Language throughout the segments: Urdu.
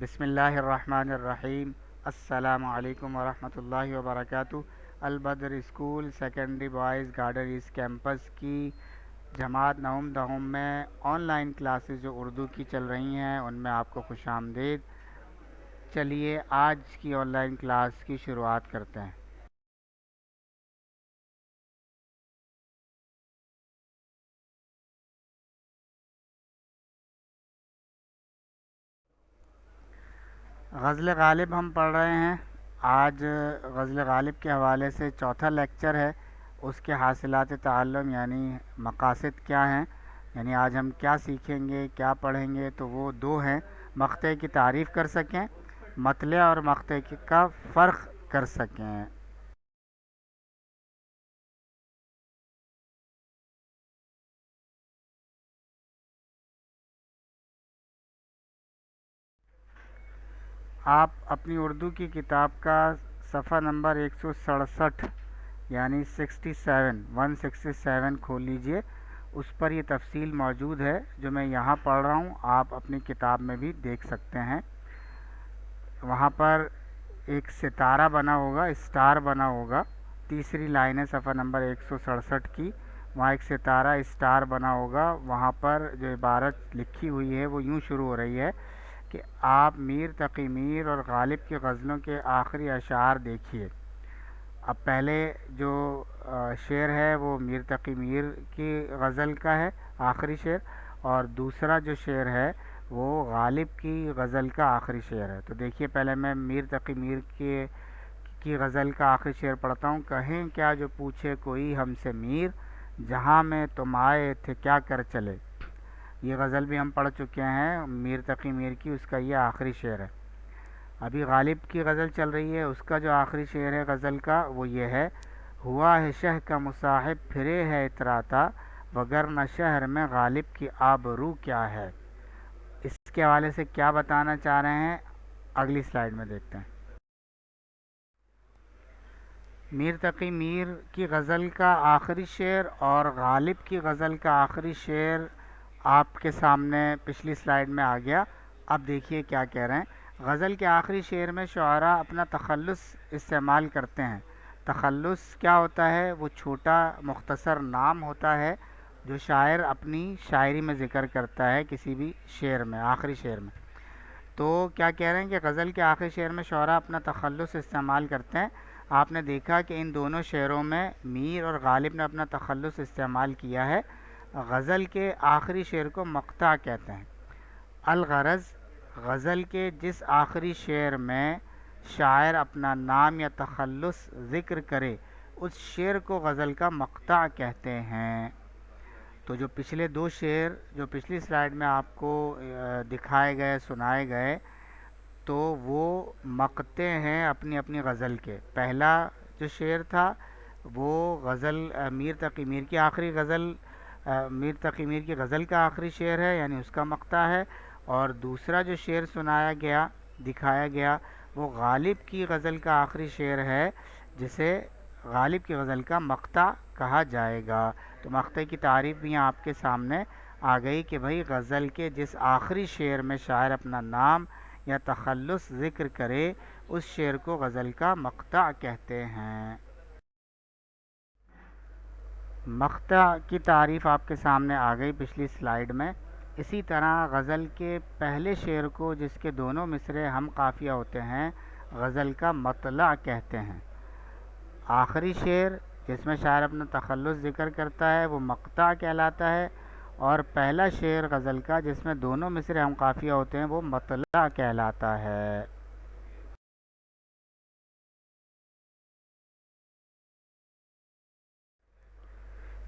بسم اللہ الرحمن الرحیم۔ السلام علیکم ورحمۃ اللہ وبرکاتہ۔ Al-Badr school secondary boys garden east campus کی جماعت نوم دہم میں آن لائن کلاسز جو اردو کی چل رہی ہیں ان میں آپ کو خوش آمدید۔ چلیے آج کی آن لائن کلاس کی شروعات کرتے ہیں۔ غزل غالب ہم پڑھ رہے ہیں۔ آج غزل غالب کے حوالے سے چوتھا لیکچر ہے۔ اس کے حاصلات تعلم یعنی مقاصد کیا ہیں، یعنی آج ہم کیا سیکھیں گے، کیا پڑھیں گے، تو وہ دو ہیں: مقطع کی تعریف کر سکیں، مطلع اور مقطع کا فرق کر سکیں۔ آپ اپنی اردو کی کتاب کا صفحہ نمبر 167 یعنی 167 کھول لیجئے۔ اس پر یہ تفصیل موجود ہے جو میں یہاں پڑھ رہا ہوں، آپ اپنی کتاب میں بھی دیکھ سکتے ہیں۔ وہاں پر ایک ستارہ بنا ہوگا، اسٹار بنا ہوگا، تیسری لائن ہے صفحہ نمبر 167 کی، وہاں ایک ستارہ اسٹار بنا ہوگا۔ وہاں پر جو عبارت لکھی ہوئی ہے وہ یوں شروع ہو رہی ہے کہ آپ میر تقی میر اور غالب کی غزلوں کے آخری اشعار دیکھیے۔ اب پہلے جو شعر ہے وہ میر تقی میر کی غزل کا ہے، آخری شعر، اور دوسرا جو شعر ہے وہ غالب کی غزل کا آخری شعر ہے۔ تو دیکھیے پہلے میں میر تقی میر کی غزل کا آخری شعر پڑھتا ہوں۔ کہیں کیا جو پوچھے کوئی ہم سے میر، جہاں میں تم آئے تھے کیا کر چلے۔ یہ غزل بھی ہم پڑھ چکے ہیں میر تقی میر کی، اس کا یہ آخری شعر ہے۔ ابھی غالب کی غزل چل رہی ہے، اس کا جو آخری شعر ہے غزل کا وہ یہ ہے: ہوا ہے شہ کا مصاحب پھرے ہے اتراتا، وگرنہ شہر میں غالب کی آبرو کیا ہے۔ اس کے حوالے سے کیا بتانا چاہ رہے ہیں اگلی سلائیڈ میں دیکھتے ہیں۔ میر تقی میر کی غزل کا آخری شعر اور غالب کی غزل کا آخری شعر آپ کے سامنے پچھلی سلائیڈ میں آ گیا۔ اب دیکھیے کیا کہہ رہے ہیں۔ غزل کے آخری شعر میں شعراء اپنا تخلص استعمال کرتے ہیں۔ تخلص کیا ہوتا ہے؟ وہ چھوٹا مختصر نام ہوتا ہے جو شاعر اپنی شاعری میں ذکر کرتا ہے کسی بھی شعر میں، آخری شعر میں۔ تو کیا کہہ رہے ہیں کہ غزل کے آخری شعر میں شعراء اپنا تخلص استعمال کرتے ہیں۔ آپ نے دیکھا کہ ان دونوں شعروں میں میر اور غالب نے اپنا تخلص استعمال کیا ہے۔ غزل کے آخری شعر کو مقطع کہتے ہیں۔ الغرض غزل کے جس آخری شعر میں شاعر اپنا نام یا تخلص ذکر کرے اس شعر کو غزل کا مقطع کہتے ہیں۔ تو جو پچھلے دو شعر جو پچھلی سلائیڈ میں آپ کو دکھائے گئے، سنائے گئے، تو وہ مقطع ہیں اپنی اپنی غزل کے۔ پہلا جو شعر تھا وہ غزل میر تقی میر کی آخری غزل، میر تقی میر کی غزل کا آخری شعر ہے، یعنی اس کا مقطع ہے، اور دوسرا جو شعر سنایا گیا، دکھایا گیا، وہ غالب کی غزل کا آخری شعر ہے جسے غالب کی غزل کا مقطع کہا جائے گا۔ تو مقطع کی تعریف بھی آپ کے سامنے آ گئی کہ بھئی غزل کے جس آخری شعر میں شاعر اپنا نام یا تخلص ذکر کرے اس شعر کو غزل کا مقطع کہتے ہیں۔ مقطع کی تعریف آپ کے سامنے آ گئی پچھلی سلائیڈ میں۔ اسی طرح غزل کے پہلے شعر کو جس کے دونوں مصرعے ہم قافیہ ہوتے ہیں غزل کا مطلع کہتے ہیں۔ آخری شعر جس میں شاعر اپنا تخلص ذکر کرتا ہے وہ مقطع کہلاتا ہے، اور پہلا شعر غزل کا جس میں دونوں مصرعے ہم قافیہ ہوتے ہیں وہ مطلع کہلاتا ہے۔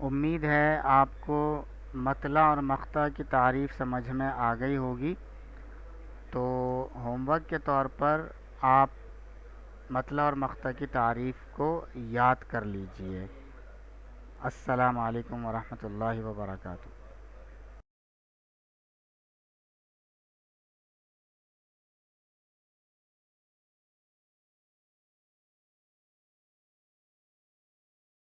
امید ہے آپ کو مطلع اور مقطع کی تعریف سمجھ میں آ گئی ہوگی۔ تو ہوم ورک کے طور پر آپ مطلع اور مقطع کی تعریف کو یاد کر لیجئے۔ السلام علیکم ورحمۃ اللہ وبرکاتہ۔